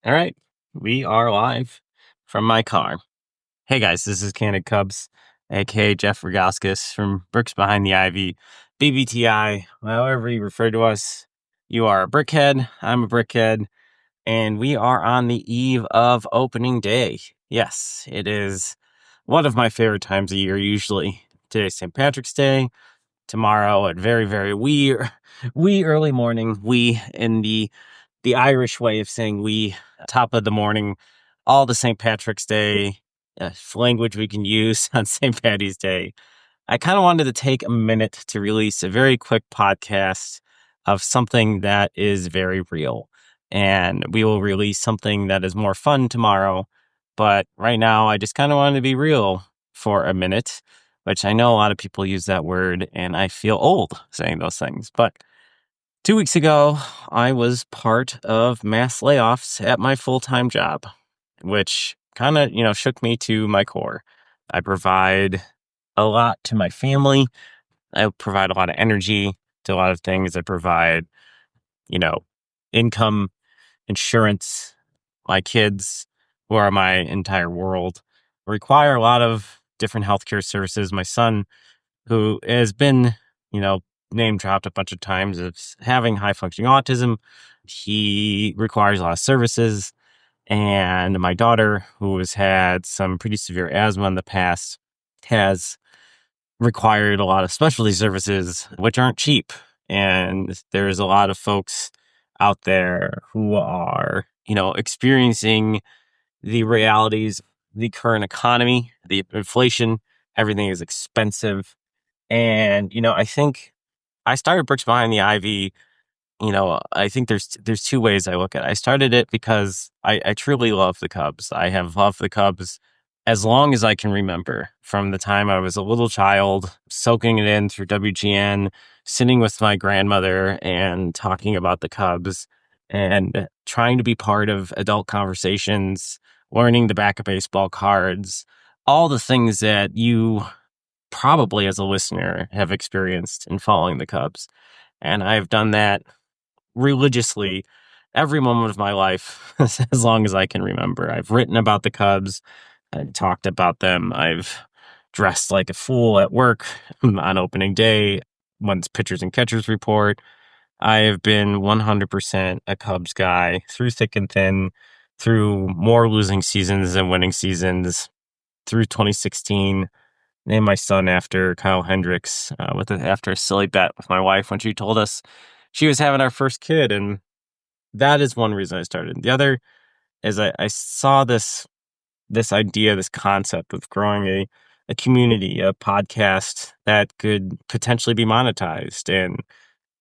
All right, we are live from my car. Hey guys, this is CandidCubs, aka Jeff Ragauskis from Bricks Behind the Ivy, BBTI, however you refer to us. You are a brickhead, I'm a brickhead, and we are on the eve of opening day. Yes, it is one of my favorite times of year usually. Today's St. Patrick's Day. Tomorrow at very wee early morning, we in the Irish way of saying we, top of the morning, all the St. Patrick's Day language we can use on St. Patty's Day. I kind of wanted to take a minute to release a very quick podcast of something that is very real. And we will release something that is more fun tomorrow. But right now, I just kind of wanted to be real for a minute, which I know a lot of people use that word, and I feel old saying those things. But 2 weeks ago, I was part of mass layoffs at my full-time job, which kind of, shook me to my core. I provide a lot to my family. I provide a lot of energy to a lot of things. I provide, you know, income, insurance. My kids, who are my entire world, require a lot of different healthcare services. My son, who has been, you know, name dropped a bunch of times as having high functioning autism. He requires a lot of services. And my daughter, who has had some pretty severe asthma in the past, has required a lot of specialty services, which aren't cheap. And there's a lot of folks out there who are, experiencing the realities, of the current economy, the inflation, everything is expensive. And, I think I started Bricks Behind the Ivy. I think there's two ways I look at it. I started it because I truly love the Cubs. I have loved the Cubs as long as I can remember, from the time I was a little child, soaking it in through WGN, sitting with my grandmother and talking about the Cubs and trying to be part of adult conversations, learning the back of baseball cards, all the things that you probably as a listener have experienced in following the Cubs. And I've done that religiously every moment of my life as long as I can remember. I've written about the Cubs. I've talked about them. I've dressed like a fool at work on opening day, once pitchers and catchers report. I have been 100% a Cubs guy through thick and thin, through more losing seasons than winning seasons, through 2016. Named my son after Kyle Hendricks after a silly bet with my wife when she told us she was having our first kid. And that is one reason I started. The other is I saw this idea, this concept of growing a community, a podcast that could potentially be monetized and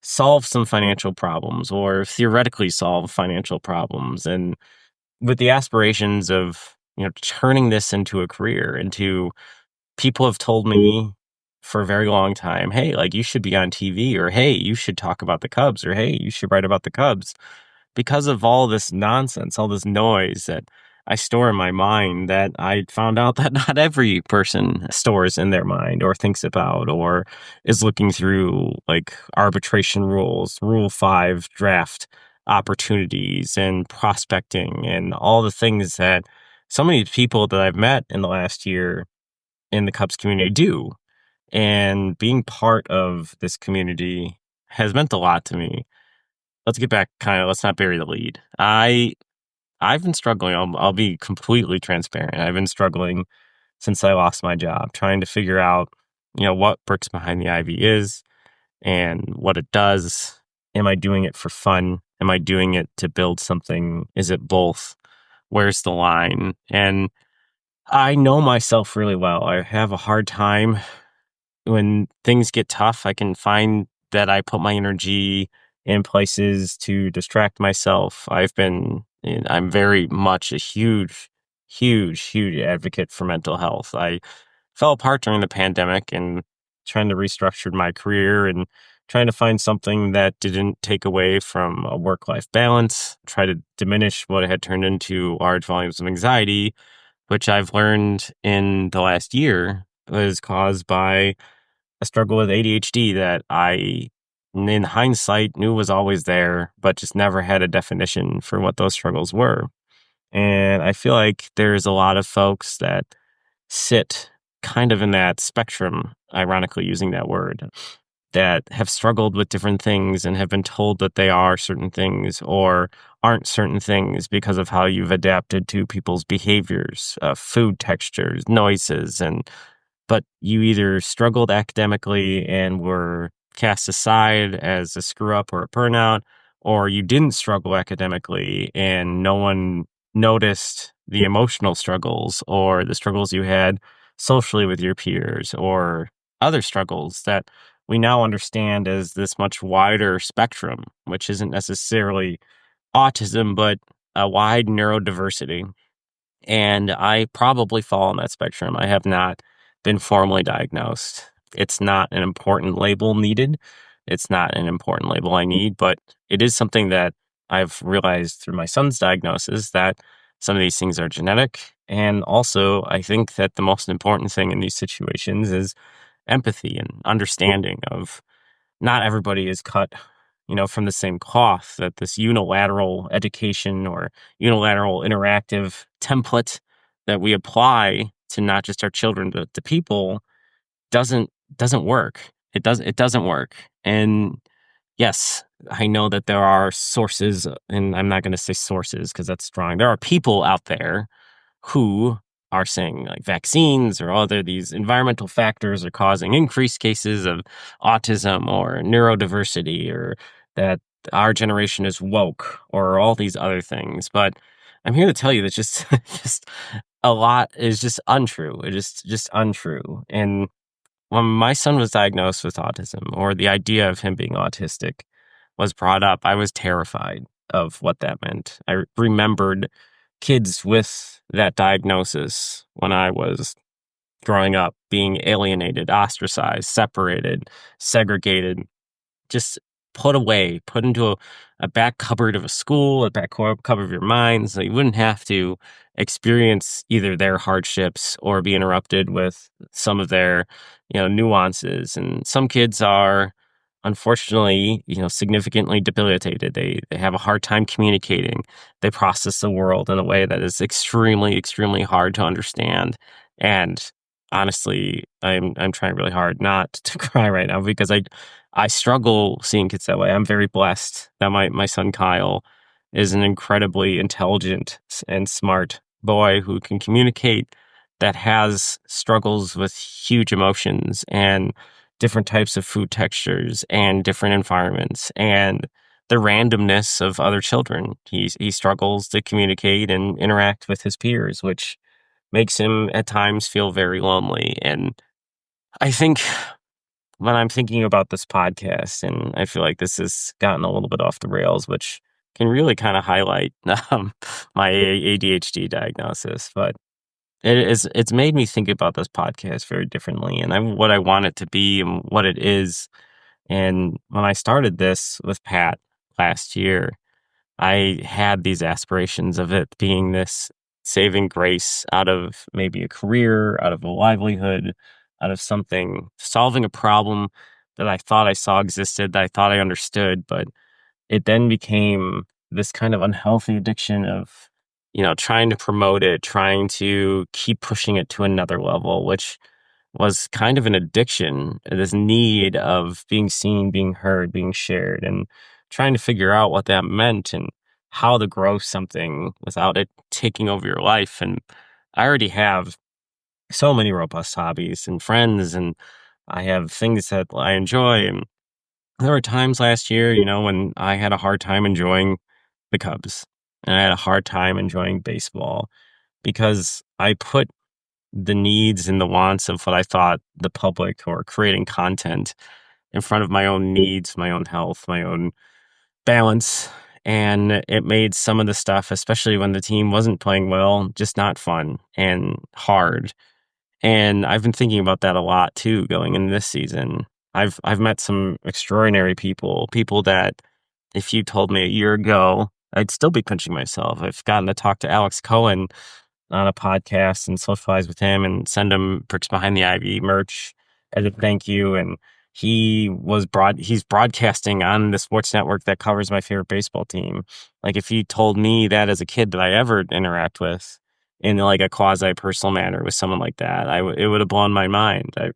solve some financial problems, or theoretically solve financial problems. And with the aspirations of, turning this into a career, into people have told me for a very long time, hey, like you should be on TV, or hey, you should talk about the Cubs, or hey, you should write about the Cubs, because of all this nonsense, all this noise that I store in my mind, that I found out that not every person stores in their mind or thinks about or is looking through, like arbitration rules, Rule 5 draft opportunities and prospecting and all the things that so many people that I've met in the last year in the Cubs community do. And being part of this community has meant a lot to me. Let's get back, let's not bury the lead. I've been struggling. I'll be completely transparent. I've been struggling since I lost my job, trying to figure out, what Bricks Behind the Ivy is and what it does. Am I doing it for fun? Am I doing it to build something? Is it both? Where's the line? And I know myself really well. I have a hard time when things get tough. I can find that I put my energy in places to distract myself. I'm very much a huge advocate for mental health. I fell apart during the pandemic and trying to restructure my career and trying to find something that didn't take away from a work-life balance, try to diminish what had turned into large volumes of anxiety, which I've learned in the last year was caused by a struggle with ADHD that I, in hindsight, knew was always there, but just never had a definition for what those struggles were. And I feel like there's a lot of folks that sit kind of in that spectrum, ironically using that word, that have struggled with different things and have been told that they are certain things or aren't certain things because of how you've adapted to people's behaviors, food textures, noises, but you either struggled academically and were cast aside as a screw up or a burnout, or you didn't struggle academically and no one noticed the emotional struggles or the struggles you had socially with your peers or other struggles that we now understand as this much wider spectrum, which isn't necessarily autism, but a wide neurodiversity. And I probably fall on that spectrum. I have not been formally diagnosed. It's not an important label needed. It's not an important label I need, but it is something that I've realized through my son's diagnosis that some of these things are genetic. And also, I think that the most important thing in these situations is empathy and understanding of not everybody is cut, from the same cloth, that this unilateral education or unilateral interactive template that we apply to not just our children, but to people doesn't work. It doesn't work. And yes, I know that there are sources, and I'm not going to say sources because that's strong. There are people out there who are saying like vaccines or other these environmental factors are causing increased cases of autism or neurodiversity or that our generation is woke or all these other things. But I'm here to tell you that just just a lot is just untrue. It is just untrue. And when my son was diagnosed with autism or the idea of him being autistic was brought up, I was terrified of what that meant. I remembered kids with that diagnosis when I was growing up being alienated, ostracized, separated, segregated, just put away, put into a back cupboard of a school, a back cupboard of your mind, so you wouldn't have to experience either their hardships or be interrupted with some of their, nuances. And some kids are unfortunately, significantly debilitated. They have a hard time communicating. They process the world in a way that is extremely, extremely hard to understand. And honestly, I'm trying really hard not to cry right now because I struggle seeing kids that way. I'm very blessed that my son Kyle is an incredibly intelligent and smart boy who can communicate, that has struggles with huge emotions and different types of food textures and different environments and the randomness of other children. He struggles to communicate and interact with his peers, which makes him at times feel very lonely. And I think when I'm thinking about this podcast, and I feel like this has gotten a little bit off the rails, which can really kind of highlight my ADHD diagnosis, but it's made me think about this podcast very differently and what I want it to be and what it is. And when I started this with Pat last year, I had these aspirations of it being this saving grace out of maybe a career, out of a livelihood, out of something, solving a problem that I thought I saw existed, that I thought I understood, but it then became this kind of unhealthy addiction of, trying to promote it, trying to keep pushing it to another level, which was kind of an addiction, this need of being seen, being heard, being shared, and trying to figure out what that meant and how to grow something without it taking over your life. And I already have so many robust hobbies and friends, and I have things that I enjoy. And there were times last year, when I had a hard time enjoying the Cubs and I had a hard time enjoying baseball because I put the needs and the wants of what I thought the public or creating content in front of my own needs, my own health, my own balance. And it made some of the stuff, especially when the team wasn't playing well, just not fun and hard. And I've been thinking about that a lot too, going into this season. I've met some extraordinary people that if you told me a year ago, I'd still be pinching myself. I've gotten to talk to Alex Cohen on a podcast and socialize with him and send him Bricks Behind the Ivy merch as a thank you. And he's broadcasting on the sports network that covers my favorite baseball team. Like if he told me that as a kid that I ever interact with in like a quasi personal manner with someone like that, it would have blown my mind. I've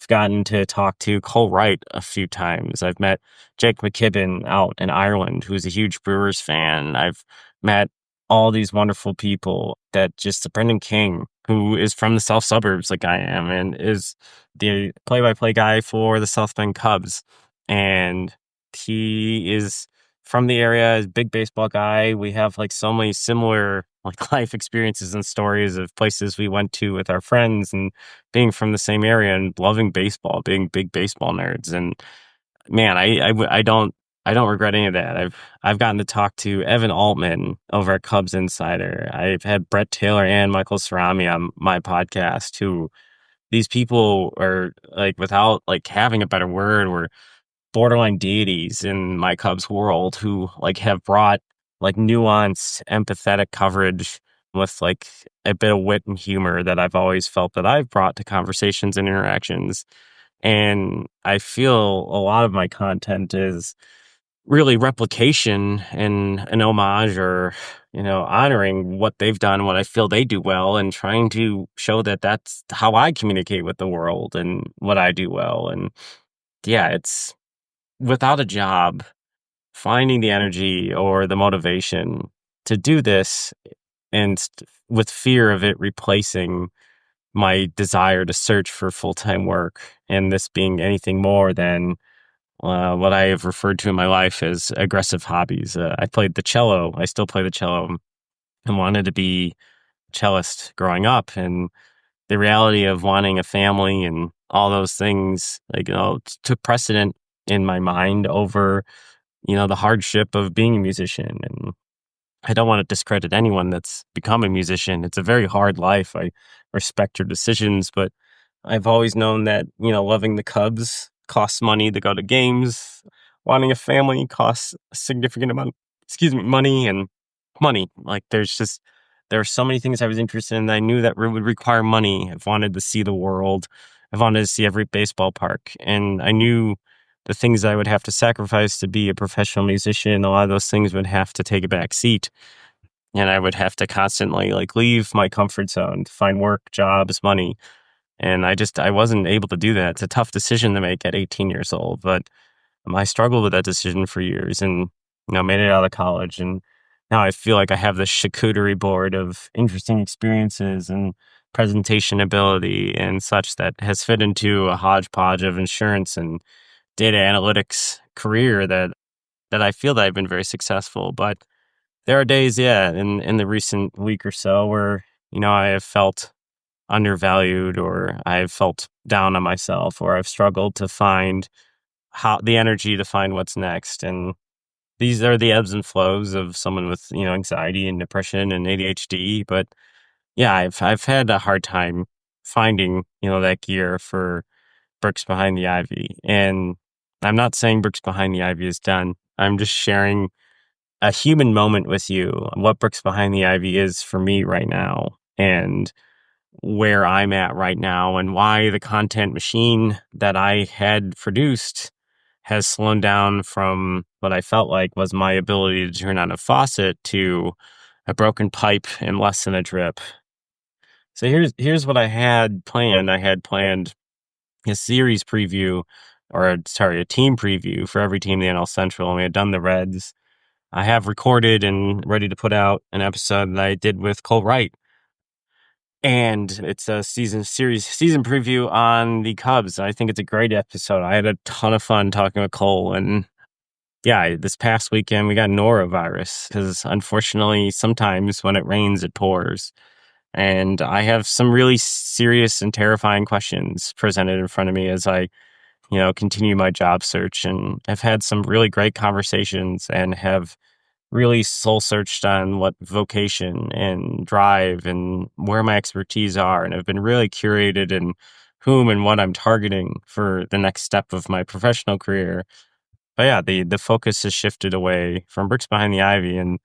gotten to talk to Cole Wright a few times. I've met Jake McKibben out in Ireland, who's a huge Brewers fan. I've met all these wonderful people that just Brendan King, who is from the South suburbs like I am, and is the play-by-play guy for the South Bend Cubs. And he is from the area, is a big baseball guy. We have like so many similar like life experiences and stories of places we went to with our friends and being from the same area and loving baseball, being big baseball nerds. And man, I don't regret any of that. I've gotten to talk to Evan Altman over at Cubs Insider. I've had Brett Taylor and Michael Cerami on my podcast, who these people are like, without like having a better word, were borderline deities in my Cubs world who like have brought like nuanced, empathetic coverage with like a bit of wit and humor that I've always felt that I've brought to conversations and interactions. And I feel a lot of my content is really replication and an homage, or, honoring what they've done, what I feel they do well, and trying to show that that's how I communicate with the world and what I do well. And yeah, it's without a job, finding the energy or the motivation to do this and with fear of it replacing my desire to search for full-time work, and this being anything more than what I have referred to in my life as aggressive hobbies. I played the cello. I still play the cello and wanted to be a cellist growing up. And the reality of wanting a family and all those things, like, took precedent in my mind over, the hardship of being a musician. And I don't want to discredit anyone that's become a musician. It's a very hard life. I respect your decisions, but I've always known that, loving the Cubs costs money to go to games. Wanting a family costs a significant amount, money and money. Like there are so many things I was interested in that I knew that would require money. I've wanted to see the world. I've wanted to see every baseball park. And I knew the things I would have to sacrifice to be a professional musician. A lot of those things would have to take a back seat. And I would have to constantly like leave my comfort zone to find work, jobs, money. And I wasn't able to do that. It's a tough decision to make at 18 years old, but I struggled with that decision for years and, made it out of college. And now I feel like I have this charcuterie board of interesting experiences and presentation ability and such that has fit into a hodgepodge of insurance and data analytics career that I feel that I've been very successful. But there are days, yeah, in the recent week or so where, I have felt undervalued, or I've felt down on myself, or I've struggled to find how the energy to find what's next. And these are the ebbs and flows of someone with, anxiety and depression and ADHD. But yeah, I've had a hard time finding, that gear for Brooks Behind the Ivy. And I'm not saying Brooks Behind the Ivy is done. I'm just sharing a human moment with you, what Brooks Behind the Ivy is for me right now, and where I'm at right now, and why the content machine that I had produced has slowed down from what I felt like was my ability to turn on a faucet to a broken pipe in less than a drip. So here's what I had planned. I had planned a series preview, or sorry, a team preview for every team in the NL Central, and we had done the Reds. I have recorded and ready to put out an episode that I did with Cole Wright. And it's a season preview on the Cubs. I think it's a great episode. I had a ton of fun talking with Cole. And yeah, this past weekend we got norovirus because unfortunately sometimes when it rains, it pours. And I have some really serious and terrifying questions presented in front of me as I, continue my job search. And I've had some really great conversations and have really soul searched on what vocation and drive and where my expertise are. And I've been really curated in whom and what I'm targeting for the next step of my professional career. But yeah, the focus has shifted away from Bricks Behind the Ivy. And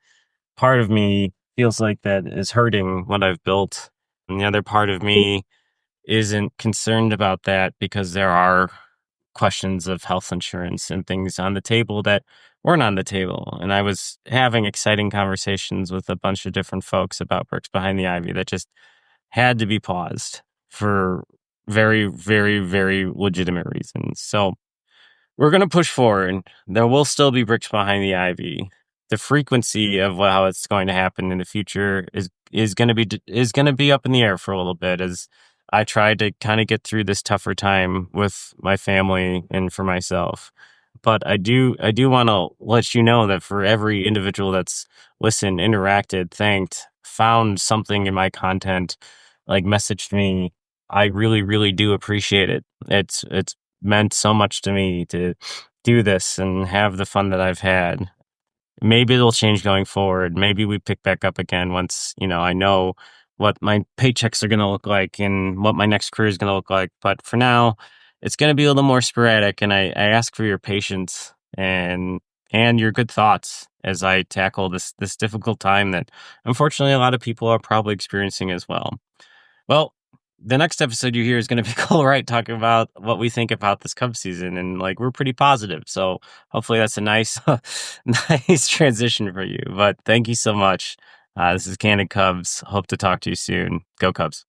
part of me feels like that is hurting what I've built. And the other part of me isn't concerned about that because there are questions of health insurance and things on the table that weren't on the table. And I was having exciting conversations with a bunch of different folks about Brooks Behind the Ivy that just had to be paused for very, very, very legitimate reasons. So we're going to push forward. There will still be bricks behind the ivy. The frequency of how it's going to happen in the future is going to be up in the air for a little bit as I try to kind of get through this tougher time with my family and for myself. But I do want to let you know that for every individual that's listened, interacted, thanked, found something in my content, like messaged me, I really, really do appreciate it. It's meant so much to me to do this and have the fun that I've had. Maybe it'll change going forward. Maybe we pick back up again once, I know what my paychecks are going to look like and what my next career is going to look like. But for now, it's going to be a little more sporadic. And I ask for your patience and your good thoughts as I tackle this difficult time that unfortunately a lot of people are probably experiencing as well. Well, the next episode you hear is going to be Cole Wright talking about what we think about this Cubs season, and we're pretty positive. So hopefully that's a nice, nice transition for you. But thank you so much. This is Candid Cubs. Hope to talk to you soon. Go Cubs.